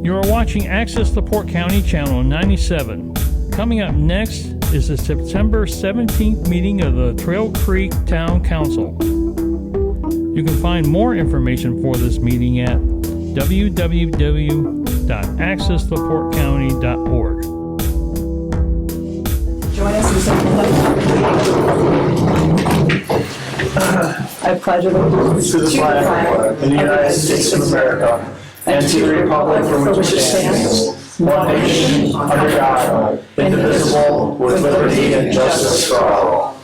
You are watching Access LaPorte County Channel 97. Coming up next is the September 17th meeting of the Trail Creek Town Council. You can find more information for this meeting at www.accesslaportecounty.org. Join us in I pledge allegiance To the flag of the United States of America and to the republic for which it stands, one nation, under God, indivisible, with liberty and justice for all.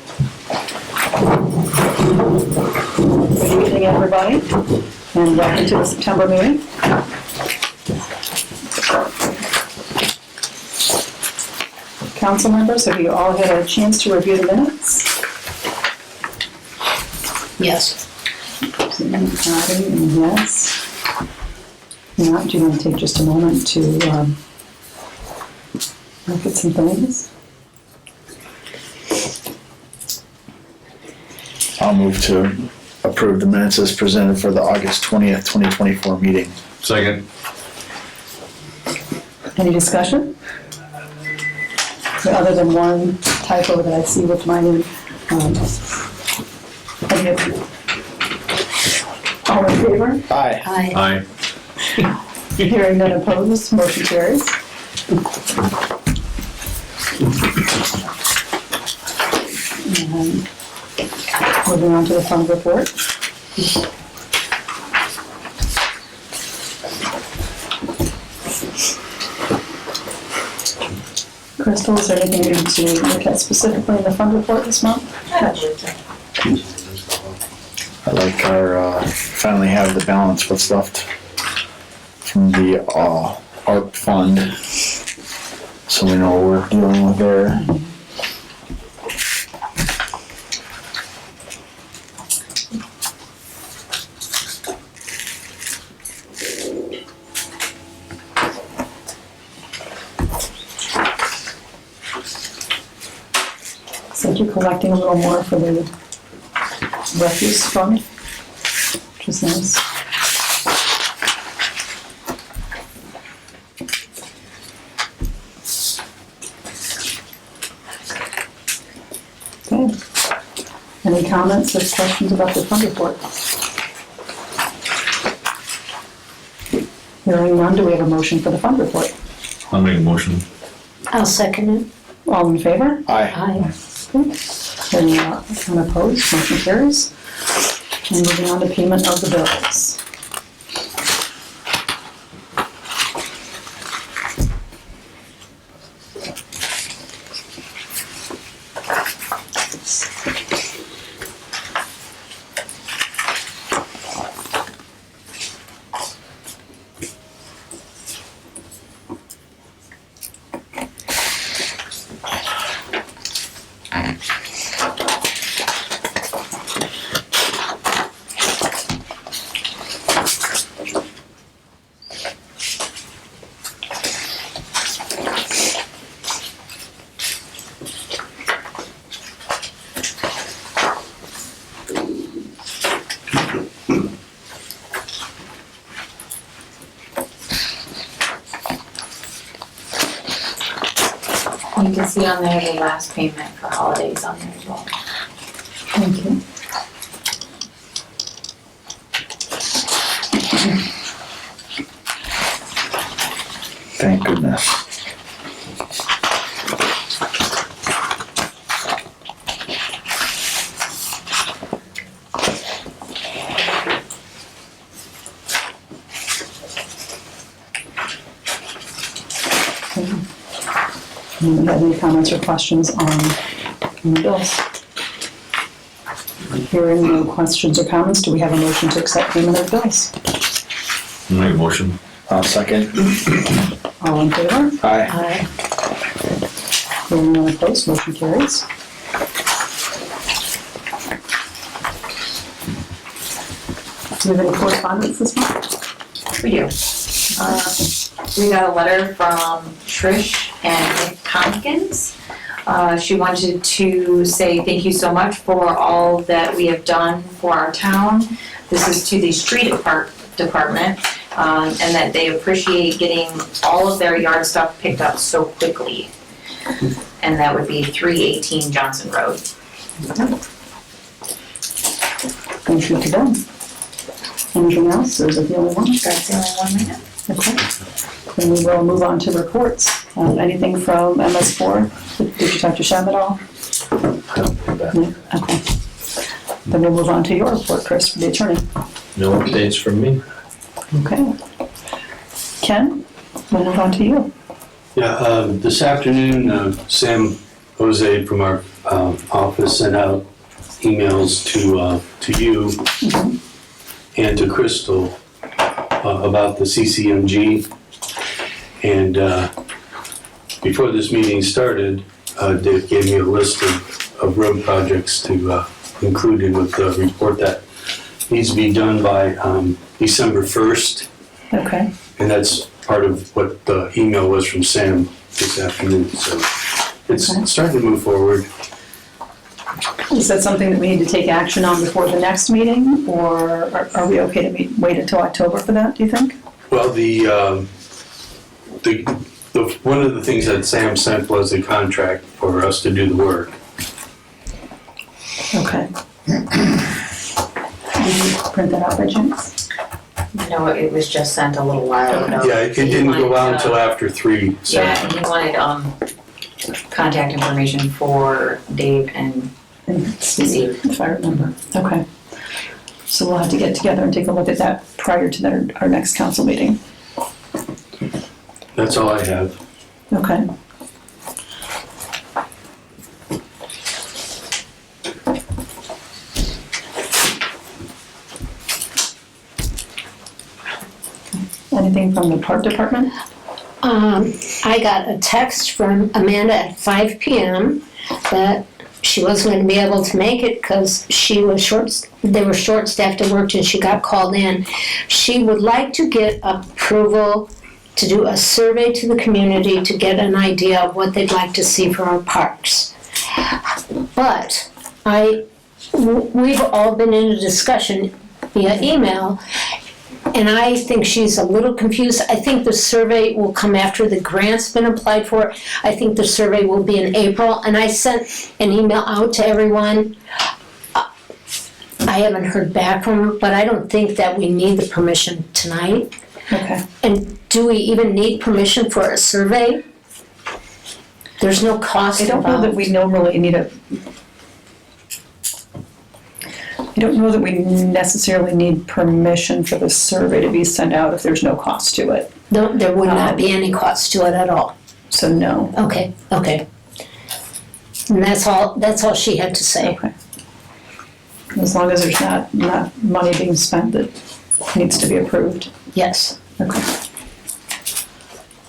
Good evening, everybody, and welcome to the September meeting. Council members, have you all had a chance to review the minutes? Yes. Nodding and yes. Now, do you want to take just a moment to look at some things? I'll move to approve the minutes as presented for the August 20th, 2024 meeting. Second. Any discussion? Other than one typo that I see with my name. All in favor? Aye. Aye. Aye. Hearing none opposed, motion carries. And moving on to the fund report. Crystal, is there anything you need to look at specifically in the fund report this month? I like our, finally have the balance what's left from the ARP fund, so we know what we're dealing with there. Said you're collecting a little more for the refuse fund, which is nice. Okay. Any comments or questions about the fund report? Hearing none, do we have a motion for the fund report? I'll make a motion. I'll second it. All in favor? Aye. Aye. Any unopposed, motion carries. And moving on to payment of the bills. You can see on there the last payment for holidays on there as well. Thank you. Thank goodness. Anyone have any comments or questions on the bills? Hearing no questions or comments, do we have a motion to accept payment of bills? I'll make a motion. I'll second. All in favor? Aye. Aye. Hearing none opposed, motion carries. Do we have any correspondence this month? We do. We got a letter from Trish and Nick Tompkins. She wanted to say thank you so much for all that we have done for our town. This is to the street department, and that they appreciate getting all of their yard stuff picked up so quickly. And that would be 318 Johnson Road. Motion to them. Anything else, or is it the only one? That's the only one we have. Okay. Then we will move on to reports. Anything from MS4? Did you talk to Shab at all? No? Okay. Then we'll move on to your report, Chris, the attorney. No updates from me. Okay. Ken, we'll move on to you. Yeah, this afternoon, Sam Jose from our office sent out emails to you and to Crystal about the CCMG. And before this meeting started, Dave gave me a list of road projects to include in with the report that needs to be done by December 1st. Okay. And that's part of what the email was from Sam this afternoon. So it's starting to move forward. Is that something that we need to take action on before the next meeting, or are we okay to wait until October for that, do you think? Well, the one of the things that Sam sent was a contract for us to do the work. Okay. Did you print that out by chance? No, it was just sent a little while ago. Yeah, it didn't go out until after 3. Yeah, and he wanted contact information for Dave and Steve. If I remember. Okay. So we'll have to get together and take a look at that prior to our next council meeting. That's all I have. Okay. Anything from the park department? I got a text from Amanda at 5 p.m. that she wasn't going to be able to make it because they were short-staffed at work and she got called in. She would like to get approval to do a survey to the community to get an idea of what they'd like to see for our parks. But we've all been in a discussion via email, and I think she's a little confused. I think the survey will come after the grant's been applied for. I think the survey will be in April, and I sent an email out to everyone. I haven't heard back from her, but I don't think that we need the permission tonight. Okay. And do we even need permission for a survey? There's no cost I don't know that involved. we normally need I don't know that we necessarily need permission for the survey to be sent out if there's no cost to it. No, there would not be any cost to it at all. So no. Okay. And that's all she had to say. Okay. As long as there's not money being spent that needs to be approved. Yes. Okay.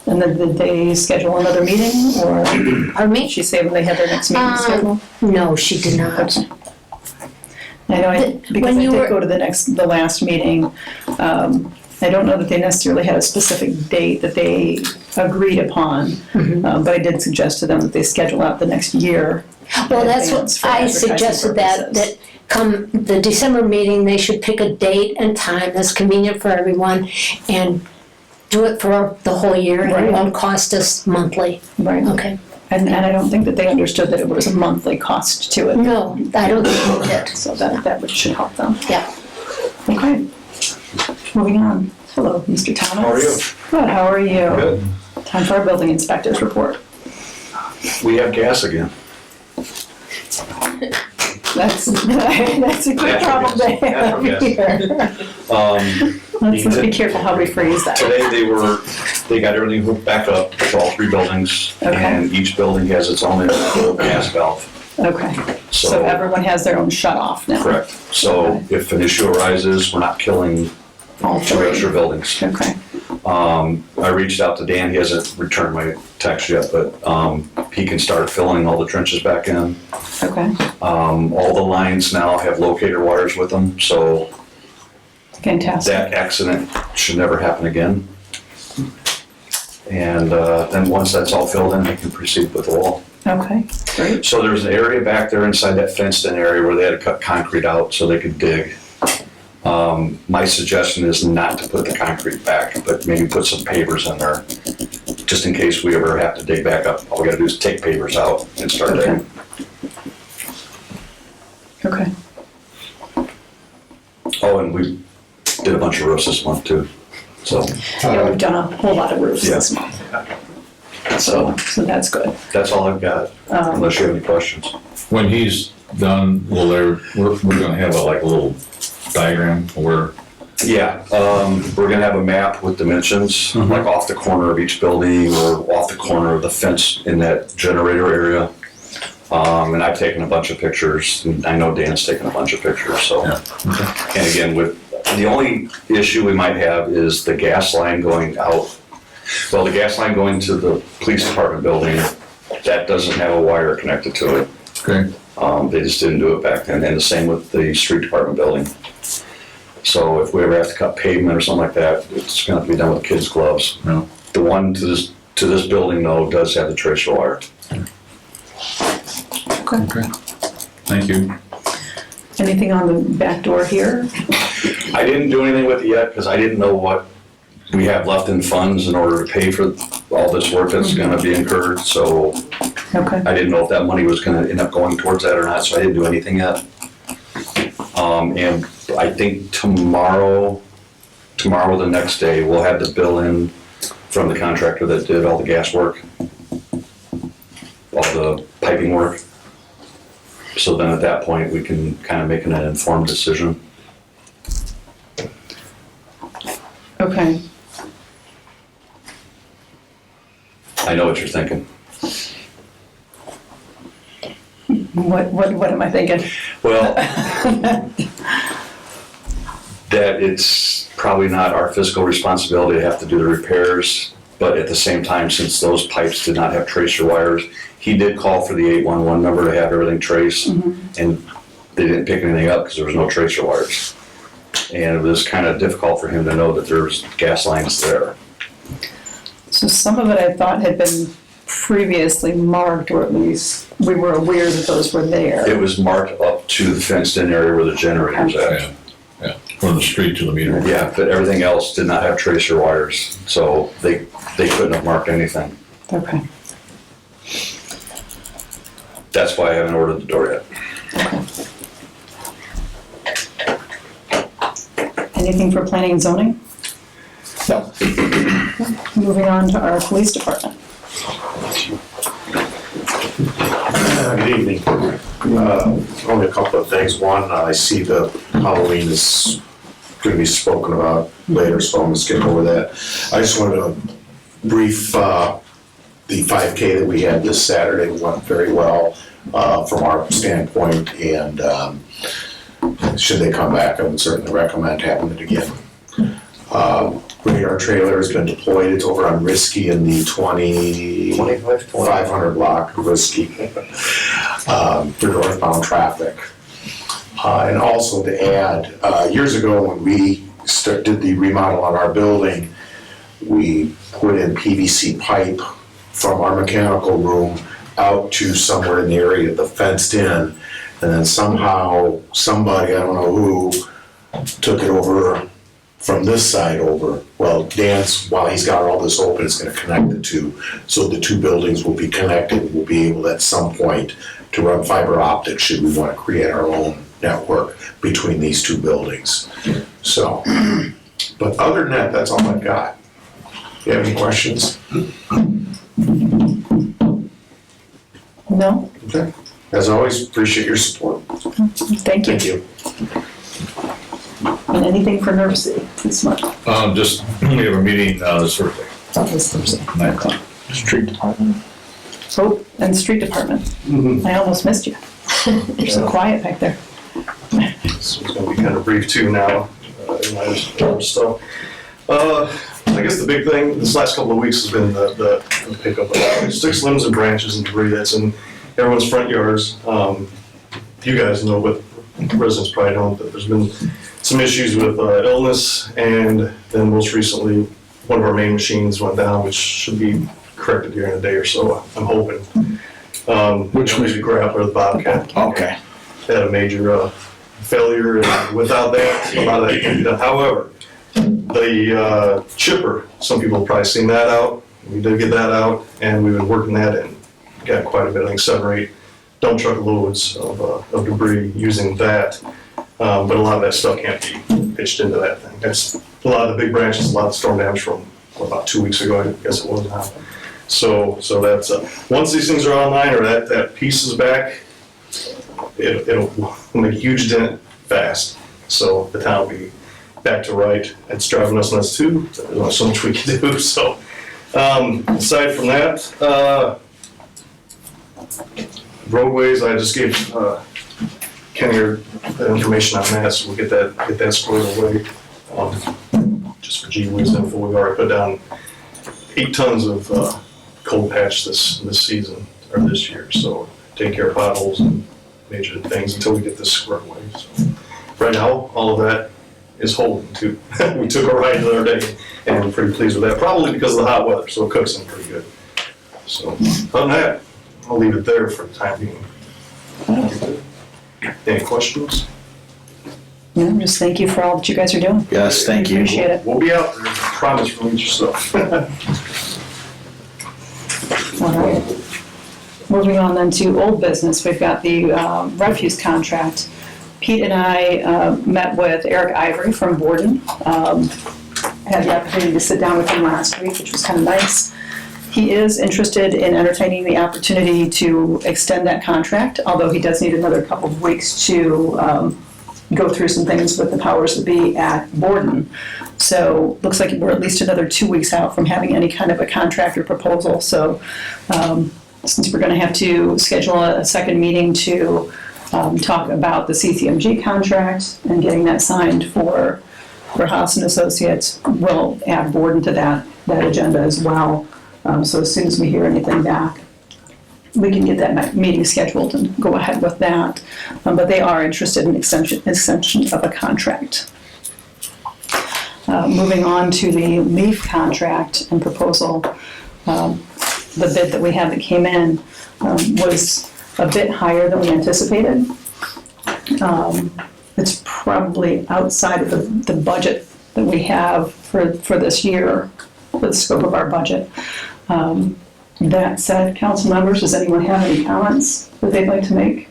And then did they schedule another meeting, or Pardon me? did she say when they had their next meeting scheduled? No, she did not. Okay. I know, because I did go to the last meeting, I don't know that they necessarily had a specific date that they agreed upon, but I did suggest to them that they schedule out the next year. Well, in that's advance what for I advertising suggested, purposes. that come the December meeting, they should pick a date and time that's convenient for everyone and do it for the whole year, and it Right. won't cost us monthly. Right. Okay. And I don't think that they understood that it was a monthly cost to it. No, I don't think we did. So should help them. Yeah. Okay. Moving on. Hello, Mr. Thomas. How are you? Good, how are you? Good. Time for our building inspector's report. We have gas again. That's a good problem to have here. Let's be careful how we phrase that. Today they got everything hooked back up for all 3 buildings. Okay. And each building has its own individual gas valve. Okay, so So, everyone has their own shut off now? correct. So if an issue arises, we're not killing All 2 three? extra buildings. Okay, I reached out to Dan, he hasn't returned my text yet, but he can start filling all the trenches back in. okay, All the lines now have locator wires with them, so fantastic. that accident should never happen again. And then once that's all filled in, they can proceed with the wall. Okay, great, So there's an area back there inside that fenced-in area where they had to cut concrete out so they could dig. My suggestion is not to put the concrete back, but maybe put some pavers in there, just in case we ever have to dig back up. All we gotta do is take pavers out and start digging. Okay. Oh, and we did a bunch of roofs this month too, so Yeah, we've done a whole lot of roofs Yeah. this month. So that's good. that's all I've got, unless you have any questions. When he's done, we're gonna have a little diagram where, Yeah, we're gonna have a map with dimensions, like off the corner of each building or off the corner of the fence in that generator area. And I've taken a bunch of pictures, and I know Dan's taken a bunch of pictures, so. Yeah, And again, the only issue we might have is the gas line going out. Well, the gas line going to the police department building, that doesn't have a wire connected to it. okay, They just didn't do it back then, and the same with the street department building. So if we ever have to cut pavement or something like that, it's gonna have to be done with kids' gloves. no, The one to this building though does have the tracer wire. okay. Thank you. Anything on the back door here? I didn't do anything with it yet because I didn't know what we have left in funds in order to pay for all this work that's gonna be incurred. So Okay. I didn't know if that money was gonna end up going towards that or not, so I didn't do anything yet. And I think tomorrow or the next day, we'll have the bill in from the contractor that did all the gas work, all the piping work. So then at that point, we can kind of make an informed decision. Okay. I know what you're thinking. What am I thinking? Well, that it's probably not our fiscal responsibility to have to do the repairs, but at the same time, since those pipes did not have tracer wires, he did call for the 811 number to have everything traced, and they didn't pick anything up because there was no tracer wires. And it was kind of difficult for him to know that there's gas lines there. So some of it I thought had been previously marked, or at least we were aware that those were there. It was marked up to the fenced-in area where the generator's at. Yeah, yeah, from the street to the meter. Yeah, but everything else did not have tracer wires, so they couldn't have marked anything. Okay. That's why I haven't ordered the door yet. Anything for planning and zoning? No. Moving on to our police department. Good evening. Only a couple of things. One, I see the Halloween is going to be spoken about later, so I'm going to skip over that. I just wanted to brief the 5K that we had this Saturday. Went very well from our standpoint, and should they come back, I would certainly recommend having it again. Radar trailer has been deployed. It's over on Risky in the 500 block of Risky for northbound traffic. And also to add, years ago when we did the remodel on our building, we put in PVC pipe from our mechanical room out to somewhere in the area of the fenced in. And then somehow, somebody, I don't know who, took it over from this side over. Well, Dan's, while he's got all this open, is gonna connect the two. So the two buildings will be connected. We'll be able at some point to run fiber optics should we wanna create our own network between these two buildings. So, but other than that, that's all I've got. You have any questions? No? Okay. As always, appreciate your support. Thank you. Thank you. And anything for Nerve City this month? Just, we have a meeting, this Thursday, That was Thursday. 9 o'clock. Street department. Oh, and street department. I almost missed you. You're so quiet back there. So it's gonna be kind of brief too now, in my stuff. I guess the big thing this last couple of weeks has been the pickup of sticks, limbs, and branches and debris that's in everyone's front yards. You guys know, but residents probably don't, that there's been some issues with illness, and then most recently, one of our main machines went down, which should be corrected here in a day or so, I'm hoping. Which was the Grappler, the Bobcat. Okay. They had a major failure, and without that, a lot of that can't be done. However, the chipper, some people have probably seen that out. We did get that out, and we've been working that and got quite a bit, I think 7 or 8 dump truck loads of debris using that. But a lot of that stuff can't be pitched into that thing. That's a lot of the big branches, a lot of storm damage from about 2 weeks ago, I guess it was now. So that's, once these things are online or that piece is back, it'll make a huge dent fast. So the town will be back to right. It's driving us nuts too. There's only so much we can do. So aside from that, roadways, I just gave Kenny the information on that, so we'll get that squared away. Just for GW's info, we've already put down 8 tons of cold patch this season, or this year, so take care of potholes and major things until we get this squared away. So right now, all of that is holding too. We took a ride the other day and we're pretty pleased with that, probably because of the hot weather, so it cooks in pretty good. So other than that, I'll leave it there for the time being. Any questions? Yeah, just thank you for all that you guys are doing. Yes, thank you. Appreciate it. We'll be out there, I promise, we'll meet your stuff. All right. Moving on then to old business, we've got the refuse contract. Pete and I met with Eric Ivory from Borden. Had the opportunity to sit down with him last week, which was kind of nice. He is interested in entertaining the opportunity to extend that contract, although he does need another couple of weeks to go through some things with the powers that be at Borden. So looks like we're at least another 2 weeks out from having any kind of a contract or proposal. So since we're going to have to schedule a second meeting to talk about the CCMG contract and getting that signed for Haas and Associates, we'll add Borden to that agenda as well. So as soon as we hear anything back, we can get that meeting scheduled and go ahead with that. But they are interested in extension of a contract. Moving on to the LEAF contract and proposal, the bid that we had that came in was a bit higher than we anticipated. It's probably outside of the budget that we have for this year, for the scope of our budget. That said, council members, does anyone have any comments that they'd like to make?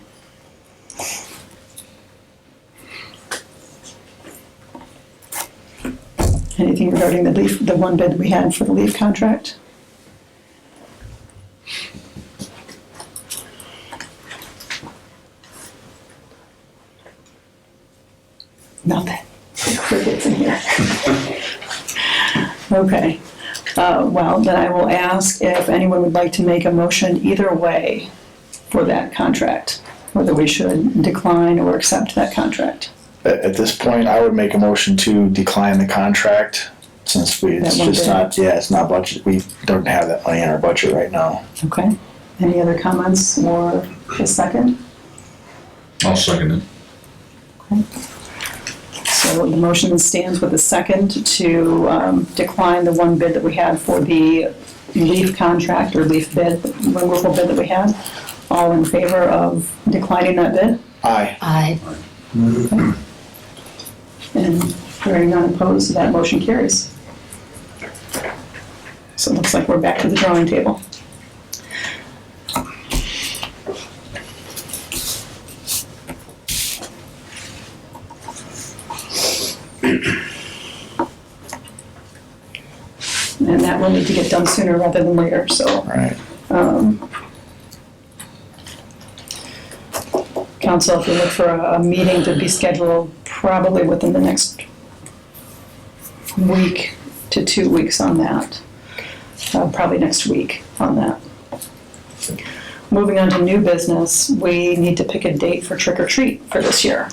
Anything regarding the one bid we had for the LEAF contract? Nothing. Crickets in here. Okay. Well, then I will ask if anyone would like to make a motion either way for that contract, whether we should decline or accept that contract. At this point, I would make a motion to decline the contract since it's just not, it's not budget. We don't have that money in our budget right now. Okay. Any other comments or a second? I'll second it. Okay. So the motion stands with a second to decline the one bid that we had for the LEAF contract or LEAF bid, removal bid that we had. All in favor of declining that bid? Aye. Aye. Okay. And hearing none opposed, that motion carries. So it looks like we're back to the drawing table. And that will need to get done sooner rather than later, so. Right. Council, if you look for a meeting to be scheduled probably within the next week to 2 weeks on that. Probably next week on that. Moving on to new business, we need to pick a date for trick or treat for this year.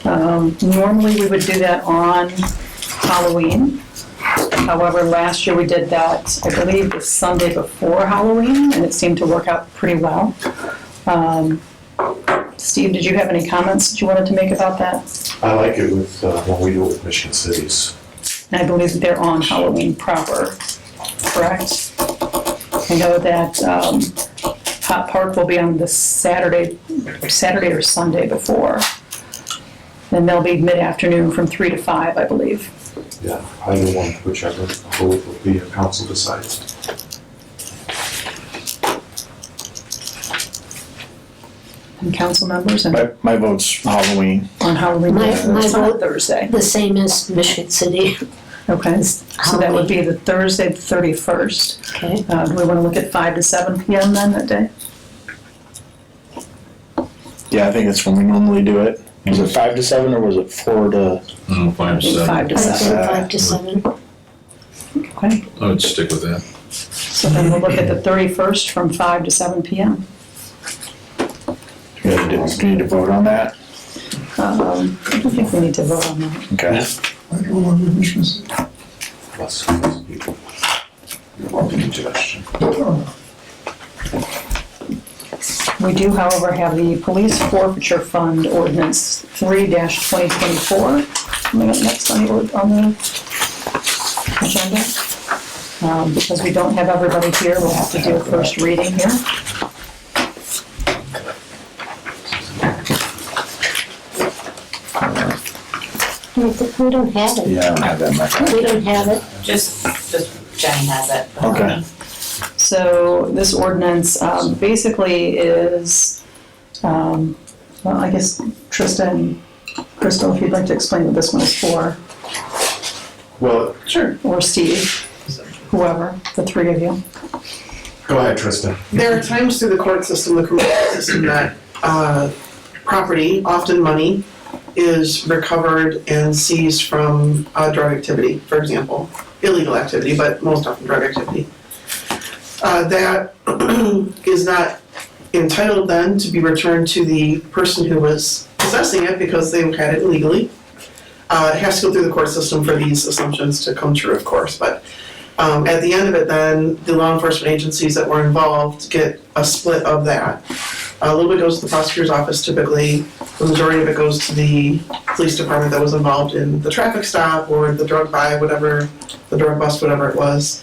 Normally we would do that on Halloween. However, last year we did that, I believe, the Sunday before Halloween, and it seemed to work out pretty well. Steve, did you have any comments that you wanted to make about that? I like it with, when we do it with Michigan Cities. And I believe that they're on Halloween proper, correct? I know that Hot Park will be on the Saturday or Sunday before. And they'll be mid-afternoon from 3 to 5, I believe. Yeah, either one, whichever, both will be a council decides. And council members and My vote's Halloween. on Halloween. My It's on vote- Thursday. The same as Michigan City. Okay, so that would be the Thursday, the 31st. Okay. Do we want to look at 5 to 7 p.m. then that day? Yeah, I think that's when we normally do it. Was it 5 to 7 or was it 4 to? 5 to I think 7. 5 to I said 7. 5 to 7. Okay, I would stick with that. so then we'll look at the 31st from 5 to 7 p.m. Do we need to vote on that? I don't think we need to vote on that. Okay. We do, however, have the police forfeiture fund ordinance 3-2024 coming up next on the agenda. Because we don't have everybody here, we'll have to do a first reading here. We don't have it. Yeah, I don't have that in my phone. We don't have it. Just Jenny has it. Okay. So this ordinance basically is, well, I guess Trista and Crystal, if you'd like to explain what this one is for. Well, Sure. Or Steve, whoever, the three of you. go ahead, Tristan. There are times through the court system, the criminal system, that property, often money, is recovered and seized from drug activity, for example. Illegal activity, but most often drug activity. That is not entitled then to be returned to the person who was possessing it because they had it illegally. It has to go through the court system for these assumptions to come true, of course, but at the end of it then, the law enforcement agencies that were involved get a split of that. A little bit goes to the prosecutor's office typically, the majority of it goes to the police department that was involved in the traffic stop or the drug buy, whatever, the drug bust, whatever it was.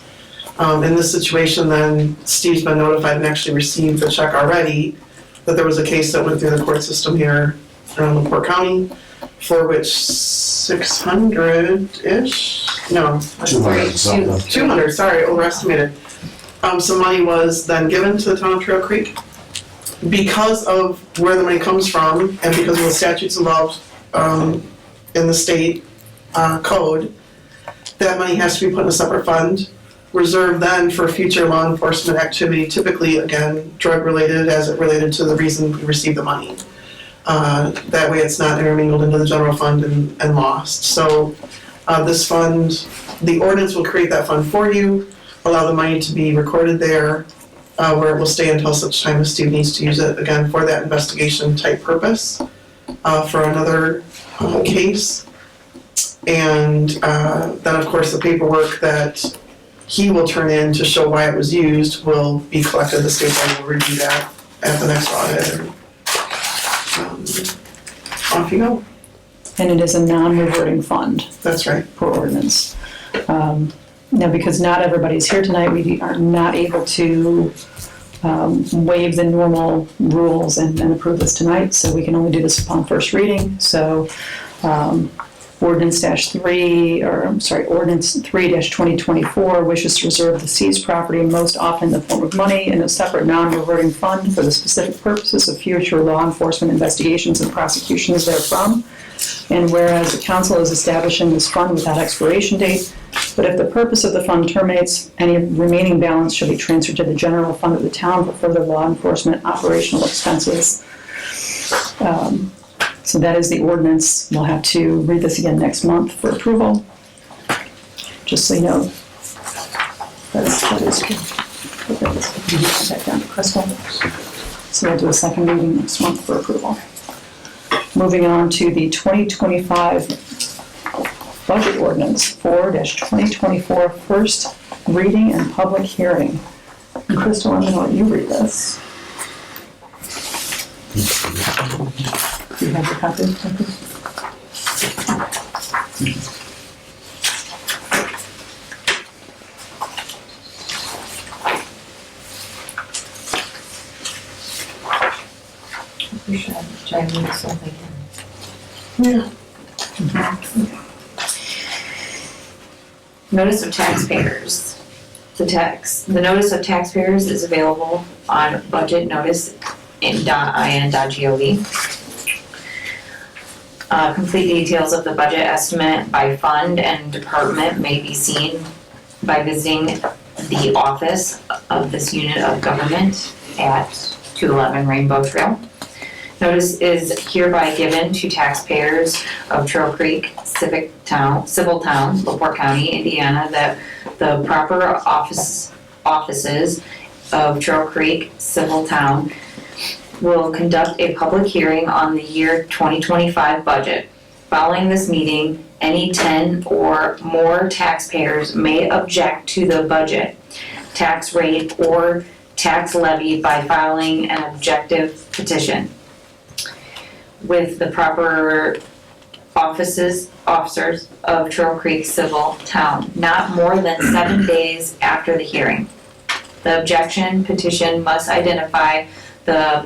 In this situation then, Steve's been notified and actually received the check already that there was a case that went through the court system here around LaPorte County for which 600-ish, no, 200 something. 200, sorry, overestimated. Some money was then given to the town of Trail Creek. Because of where the money comes from and because of the statutes involved in the state code, that money has to be put in a separate fund, reserved then for future law enforcement activity, typically, again, drug-related as it related to the reason we received the money. That way it's not intermingled into the general fund and lost. So this fund, the ordinance will create that fund for you, allow the money to be recorded there, where it will stay until such time as Steve needs to use it, again, for that investigation type purpose, for another case. And then, of course, the paperwork that he will turn in to show why it was used will be collected. The state board will review that at the next audit. And, off you go. And it is a non-reverting fund. That's right. Per ordinance. Now, because not everybody's here tonight, we are not able to waive the normal rules and approve this tonight, so we can only do this upon first reading. So ordinance 3-2024 wishes to reserve the seized property, most often in the form of money, in a separate non-reverting fund for the specific purposes of future law enforcement investigations and prosecutions therefrom. And whereas the council is establishing this fund without expiration date, but if the purpose of the fund terminates, any remaining balance shall be transferred to the general fund of the town for further law enforcement operational expenses. So that is the ordinance. We'll have to read this again next month for approval. Just so you know, that is good. Back down to Crystal. So we'll do a second reading next month for approval. Moving on to the 2025 budget ordinance 4-2024 first reading and public hearing. And Crystal, I'm going to let you read this. Do you have the copy? We should try and move something in. Yeah. Notice of taxpayers. The notice of taxpayers is available on budget notice in .in.gov. Complete details of the budget estimate by fund and department may be seen by visiting the office of this unit of government at 211 Rainbow Trail. Notice is hereby given to taxpayers of Trail Creek civil town, LaPorte County, Indiana, that the proper offices of Trail Creek Civil Town will conduct a public hearing on the year 2025 budget. Following this meeting, any 10 or more taxpayers may object to the budget, tax rate, or tax levy by filing an objective petition with the proper officers of Trail Creek Civil Town, not more than 7 days after the hearing. The objection petition must identify the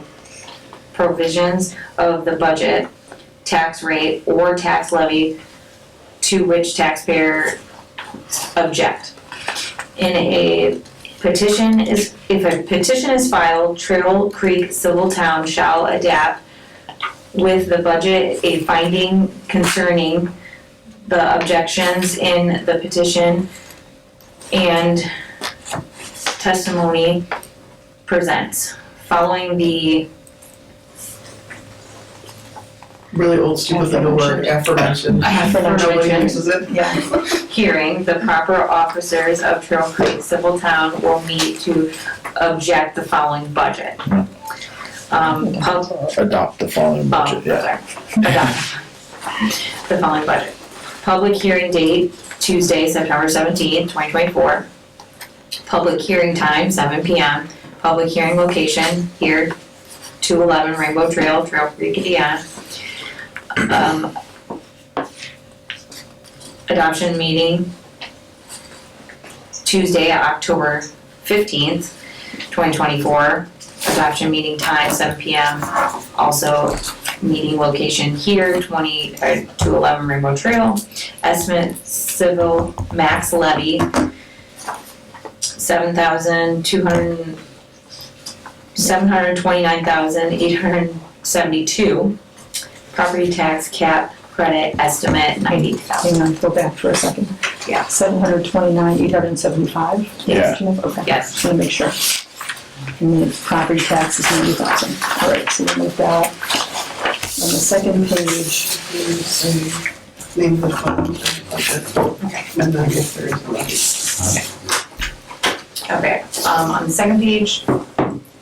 provisions of the budget, tax rate, or tax levy to which taxpayer object. If a petition is filed, Trail Creek Civil Town shall adapt with the budget a finding concerning the objections in the petition and testimony presents. Following the Really old stupid little word, aforementioned. Nobody uses it. Yeah. hearing, the proper officers of Trail Creek Civil Town will meet to object the following budget. Adopt the following budget, yeah. Adopt the following budget. Public hearing date, Tuesday, September 17th, 2024. Public hearing time, 7 p.m. Public hearing location, here, 211 Rainbow Trail, Trail Creek, Indiana. Adoption meeting, Tuesday, October 15th, 2024. Adoption meeting time, 7 p.m. Also, meeting location here, 211 Rainbow Trail. Estimate civil max levy, $729,872. Property tax cap credit estimate, $90,000. Hang on, go back for a second. Yeah. 729,875? Yeah. Okay. Yes. Just want to make sure. And the property tax is 90,000. All right, so we'll make that. On the second page, Name the fund, budget, and then if there is a levy. Okay, on the second page,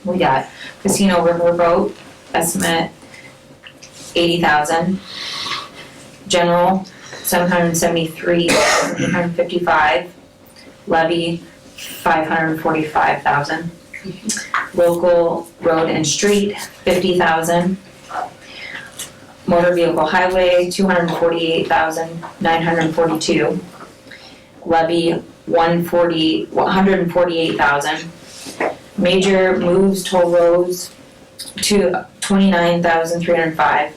we got Casino Riverboat estimate, 80,000. General, 773,855. Levy, 545,000. Local road and street, 50,000. Motor vehicle highway, 248,942. Levy, 148,000. Major moves toll roads to 29,305.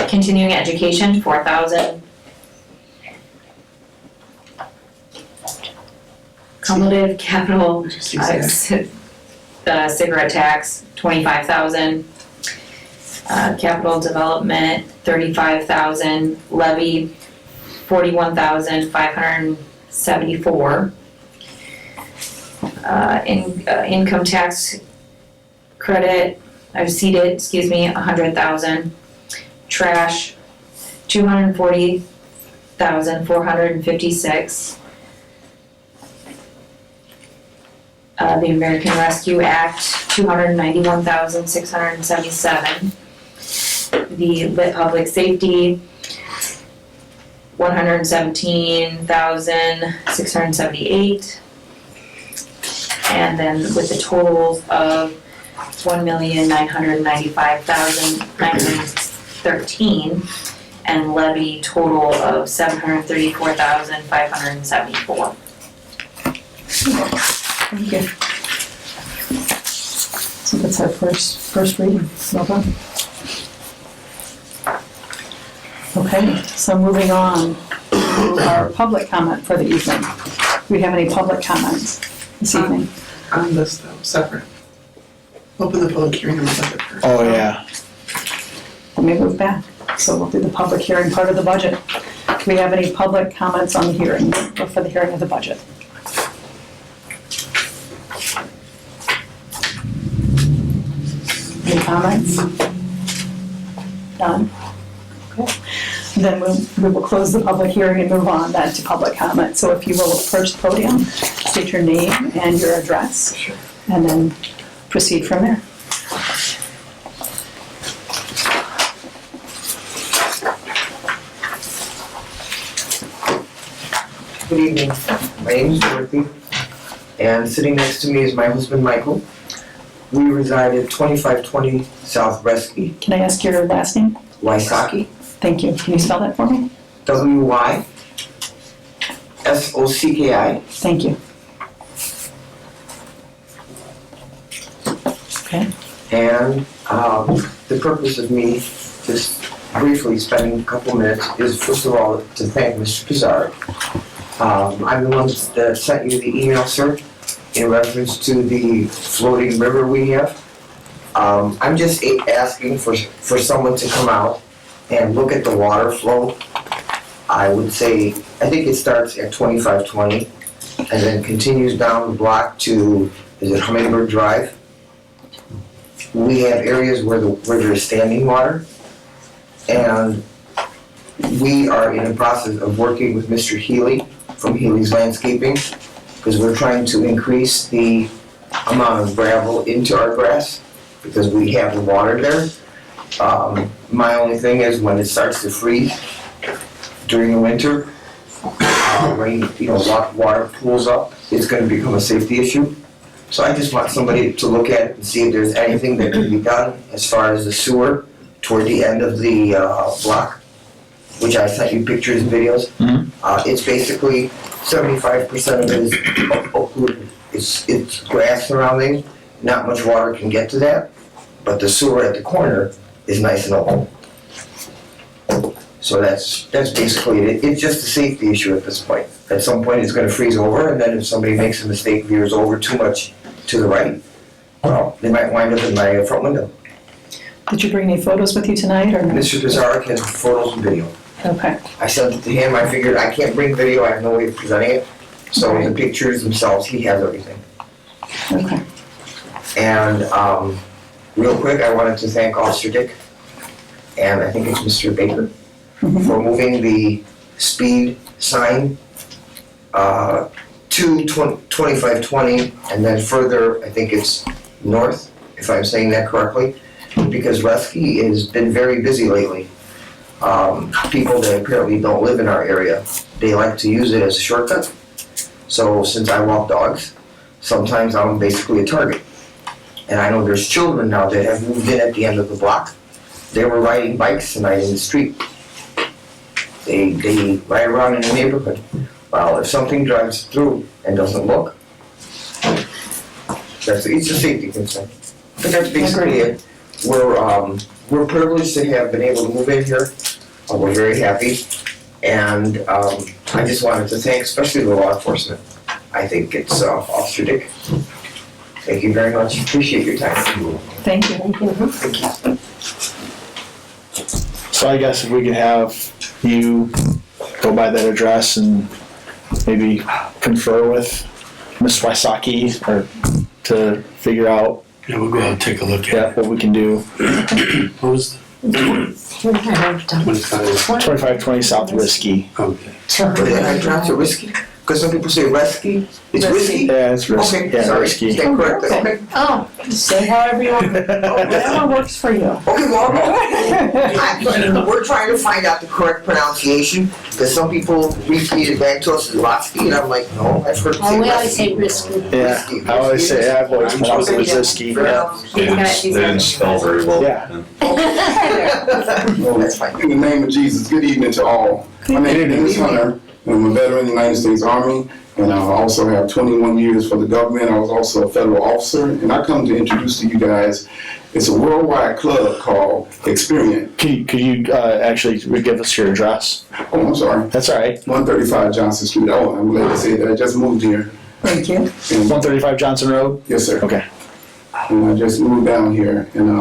Continuing education, 4,000. Cumulative capital, cigarette tax, 25,000. Capital development, 35,000. Levy, 41,574. Income tax credit, excuse me, 100,000. Trash, 240,456. The American Rescue Act, 291,677. The lit public safety, 117,678. And then with the totals of 1,995,913, and levy total of 734,574. thank you. So that's our first reading. Well done. Okay, so moving on to our public comment for the evening. Do we have any public comments this evening? On this though, separate. Open the public hearing on the budget first. Oh, yeah. Let me move back. So we'll do the public hearing part of the budget. Do we have any public comments on the hearing, or for the hearing of the budget? Any comments? None? Okay. Then we will close the public hearing and move on then to public comment. So if you will approach the podium, state your name and your address, and then proceed from there. Good evening. My name is Dorothy, and sitting next to me is my husband, Michael. We reside at 2520 South Bresky, Can I ask your last name? Wysocki, Thank you. Can you spell that for me? WYSOCKI. Thank you. Okay. And the purpose of me just briefly spending a couple minutes is, first of all, to thank Mr. Pizarro. I'm the one that sent you the email, sir, in reference to the floating river we have. I'm just asking for someone to come out and look at the water flow. I would say, I think it starts at 2520 and then continues down the block to, is it Hummingbird Drive? We have areas where there's standing water, and we are in the process of working with Mr. Healy from Healy's Landscaping, because we're trying to increase the amount of gravel into our grass, because we have the water there. My only thing is when it starts to freeze during the winter, rain, water pools up, it's gonna become a safety issue. So I just want somebody to look at it and see if there's anything that can be done as far as the sewer toward the end of the block, which I sent you pictures and videos. It's basically 75% of it is occluded. It's grass surrounding, not much water can get to that, but the sewer at the corner is nice and open. So that's basically it. It's just a safety issue at this point. At some point it's gonna freeze over, and then if somebody makes a mistake, veers over too much to the right, well, they might wind up in my front window. Did you bring any photos with you tonight, or no? Mr. Pizarro has photos and video. Okay. I sent it to him, I figured I can't bring video, I have no way of presenting it. So the pictures themselves, he has everything. Okay. And real quick, I wanted to thank Officer Dick, and I think it's Mr. Baker, for moving the speed sign to 2520, and then further, I think it's north, if I'm saying that correctly, because Resky has been very busy lately. People that apparently don't live in our area, they like to use it as a shortcut. So since I walk dogs, sometimes I'm basically a target. And I know there's children now that have moved in at the end of the block. They were riding bikes tonight in the street. They ride around in the neighborhood. Well, if something drives through and doesn't look, it's a safety concern. But that's basically it. We're privileged to have been able to move in here. We're very happy. And I just wanted to thank especially the law enforcement. I think it's Officer Dick. Thank you very much. Appreciate your time. Thank you. Thank you. So I guess if we could have you go by that address and maybe confer with Ms. Wysocki or to figure out Yeah, we'll go out and take a look at what we can do. What was the 2520 South Risky. Okay. Did I pronounce it risky? Because some people say resky. It's risky? Yeah, it's risky. Okay, Yeah, sorry. risky. Is that correct? Okay. Oh, Say however you want. Whatever works for you. Okay, well, we're trying to find out the correct pronunciation, because some people repeat it back to us as Rotsky, and I'm like, no, I've heard it say oh, we always say risky. risky. Yeah, I always say, I've always pronounced it as risky. Fair Yeah. enough. They didn't spell very well. Yeah. No, that's fine. In the name of Jesus, good evening to all. My name is Hunter, and I'm a veteran of the United States Army, and I also have 21 years for the government. I was also a federal officer, and I come to introduce to you guys It's a worldwide club called Experian. Could you actually give us your address? Oh, I'm sorry. That's all right. 135 Johnson Street. Oh, I'm glad to say that. I just moved here. Thank you. And 135 Johnson Road? yes, sir. Okay. And I just moved down here. And I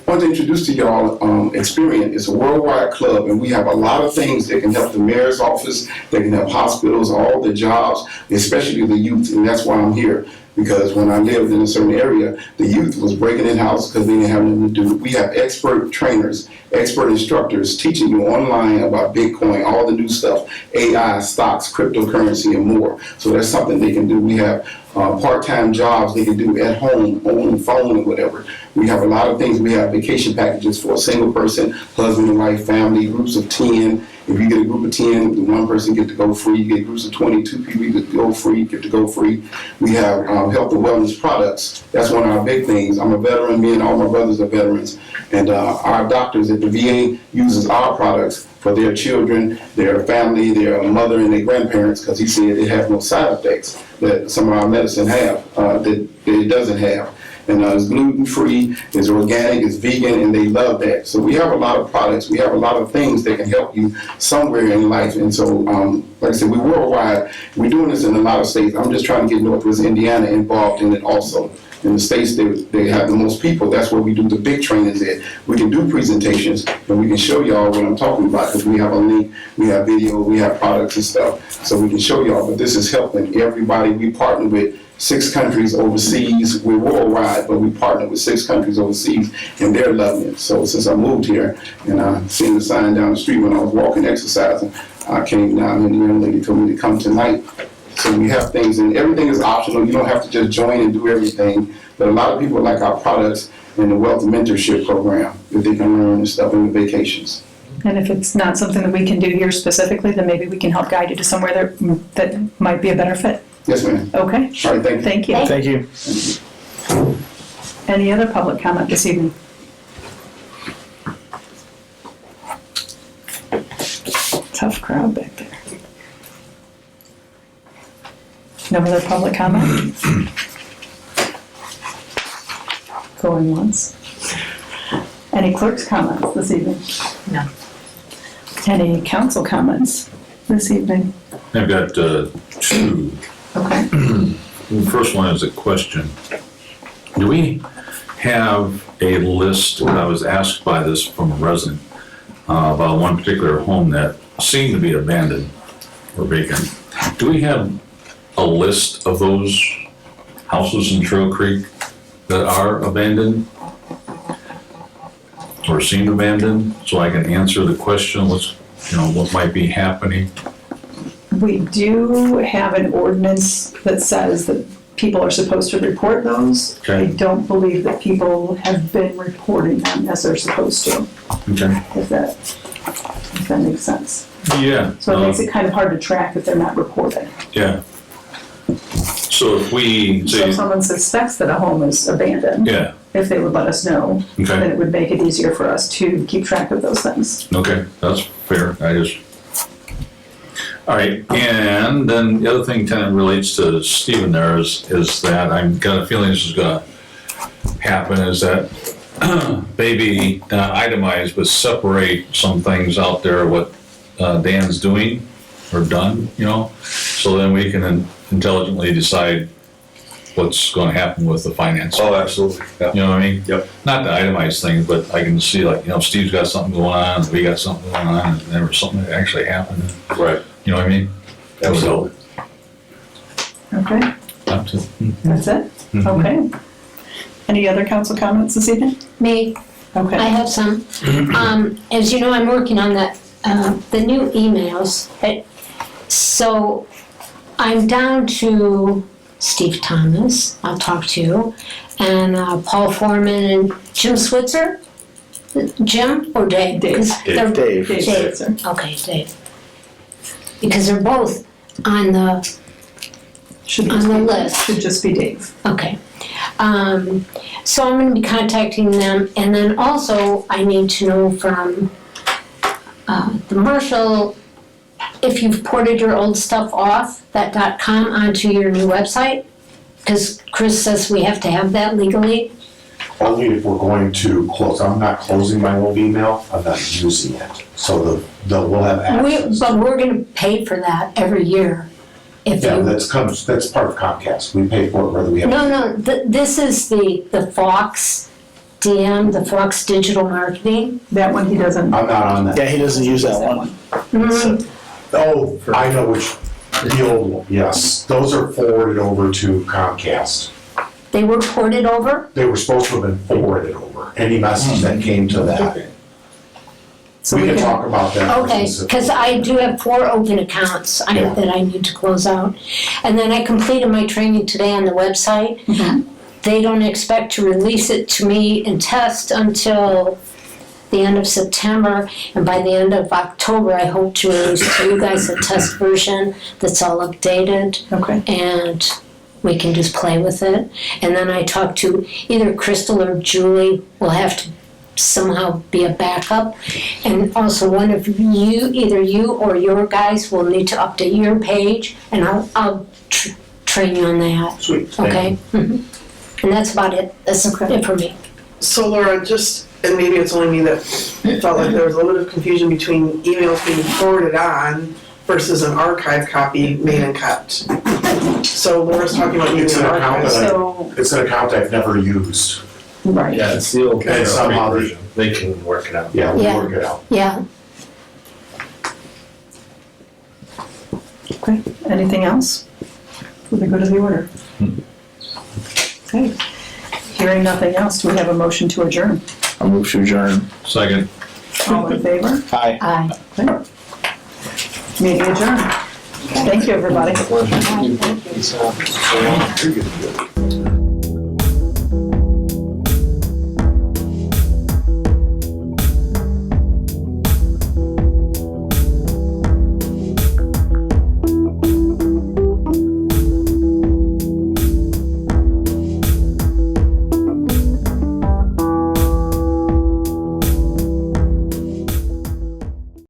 want to introduce to y'all Experian. It's a worldwide club, and we have a lot of things that can help the mayor's office, that can help hospitals, all the jobs, especially the youth. And that's why I'm here. Because when I lived in a certain area, the youth was breaking in houses because they didn't have nothing to do. We have expert trainers, expert instructors teaching you online about Bitcoin, all the new stuff, AI, stocks, cryptocurrency, and more. So that's something they can do. We have part-time jobs they can do at home, on the phone, or whatever. We have a lot of things. We have vacation packages for a single person, husband and wife, family, groups of 10. If you get a group of 10, the one person get to go free. You get groups of 22 people, you get to go free, get to go free. We have health and wellness products. That's one of our big things. I'm a veteran. Me and all my brothers are veterans. And our doctors at the VA uses our products for their children, their family, their mother, and their grandparents, because he said it has no side effects that some of our medicine have, that it doesn't have. And it's gluten-free, it's organic, it's vegan, and they love that. So we have a lot of products, we have a lot of things that can help you somewhere in life. And so, like I said, we're worldwide. We're doing this in a lot of states. I'm just trying to get Northwest Indiana involved in it also. In the states they have the most people, that's where we do the big trainings at. We can do presentations, and we can show y'all what I'm talking about, because we have a link, we have video, we have products and stuff. So we can show y'all, but this is helping everybody. We partner with 6 countries overseas. We're worldwide, but we partner with 6 countries overseas, and they're loving it. So since I moved here, and I seen the sign down the street when I was walking, exercising, I came down, and the young lady told me to come tonight. So we have things, and everything is optional. You don't have to just join and do everything. But a lot of people like our products and the Wealth Mentorship Program that they can learn and stuff in the vacations. And if it's not something that we can do here specifically, then maybe we can help guide you to somewhere that might be a better fit. Yes, ma'am. Okay. All right, thank you. Thank you. Thank you. Any other public comment this evening? Tough crowd back there. No other public comment? Going once. Any clerk's comments this evening? No. Any council comments this evening? I've got 2. Okay. The first one is a question. Do we have a list, I was asked by this from a resident, about one particular home that seemed to be abandoned or vacant. Do we have a list of those houses in Trail Creek that are abandoned or seem abandoned, so I can answer the question, what might be happening? We do have an ordinance that says that people are supposed to report those. Okay. I don't believe that people have been reporting them as they're supposed to, Okay. if that makes sense. Yeah. So it makes it kind of hard to track if they're not reported. Yeah. So if we So say, if someone suspects that a home is abandoned, yeah, if they would let us know, then okay, it would make it easier for us to keep track of those things. okay, that's fair, all right, and then the other thing kind of relates to Stephen there is that I've got a feeling this is gonna happen, is that maybe not itemize, but separate some things out there, what Dan's doing or done, so then we can intelligently decide what's gonna happen with the finance. Oh, absolutely. Yeah. You know what I mean? Yep. Not to itemize things, but I can see Steve's got something going on, we got something going on, and there was something that actually happened. Right. You know what I mean? Absolutely. Okay, That's it. that's it? Mhm. Okay. Any other council comments this evening? Me, I Okay. have some. As you know, I'm working on the new emails. So I'm down to Steve Thomas, I'll talk to you, and Paul Foreman and Jim Switzer. Jim or Dave? Dave. 'Cause they're- Dave. Dave, sir. Okay, Dave. Because they're both on the Should on just the be- list. Should just be Dave. Okay. So I'm gonna be contacting them, and then also I need to know from the Marshall, if you've ported your old stuff off, that .com onto your new website, because Chris says we have to have that legally. only if we're going to close. I'm not closing my old email, I'm not using it. So we'll have access. But we're gonna pay for that every year. If Yeah, you, that's part of Comcast. We pay for it whether we have. no, this is the Fox DM, the Fox Digital Marketing. That one he doesn't. I'm not on that. Yeah, he doesn't use that one. Oh, I know which, the old one, yes. Those are forwarded over to Comcast. They were ported over? They were supposed to have been forwarded over, any message that came to that. So We can talk about that. Okay, because I do have 4 open accounts Yeah. that I need to close out. And then I completed my training today on the website. They don't expect to release it to me and test until the end of September. And by the end of October, I hope to release to you guys a test version that's all updated. Okay. And we can just play with it. And then I talked to either Crystal or Julie. Will have to somehow be a backup. And also one of you, either you or your guys will need to update your page, and I'll train you on that. Sweet. Okay? Mhm. And that's about it. That's it for me. So Laura, and maybe it's only me that felt like there was a little bit of confusion between emails being forwarded on versus an archive copy made and kept. So Laura's talking about It's using an an account archive. that So, it's an account I've never used. right. Yeah, it's the old And somehow version. They can work it out. Yeah, we'll Yeah. work it out. Yeah. Okay, anything else? For the good of the order. Okay. Hearing nothing else, do we have a motion to adjourn? I'll move to adjourn. Second. All in favor? Aye. Aye. Meeting adjourned. Thank you, everybody. It's,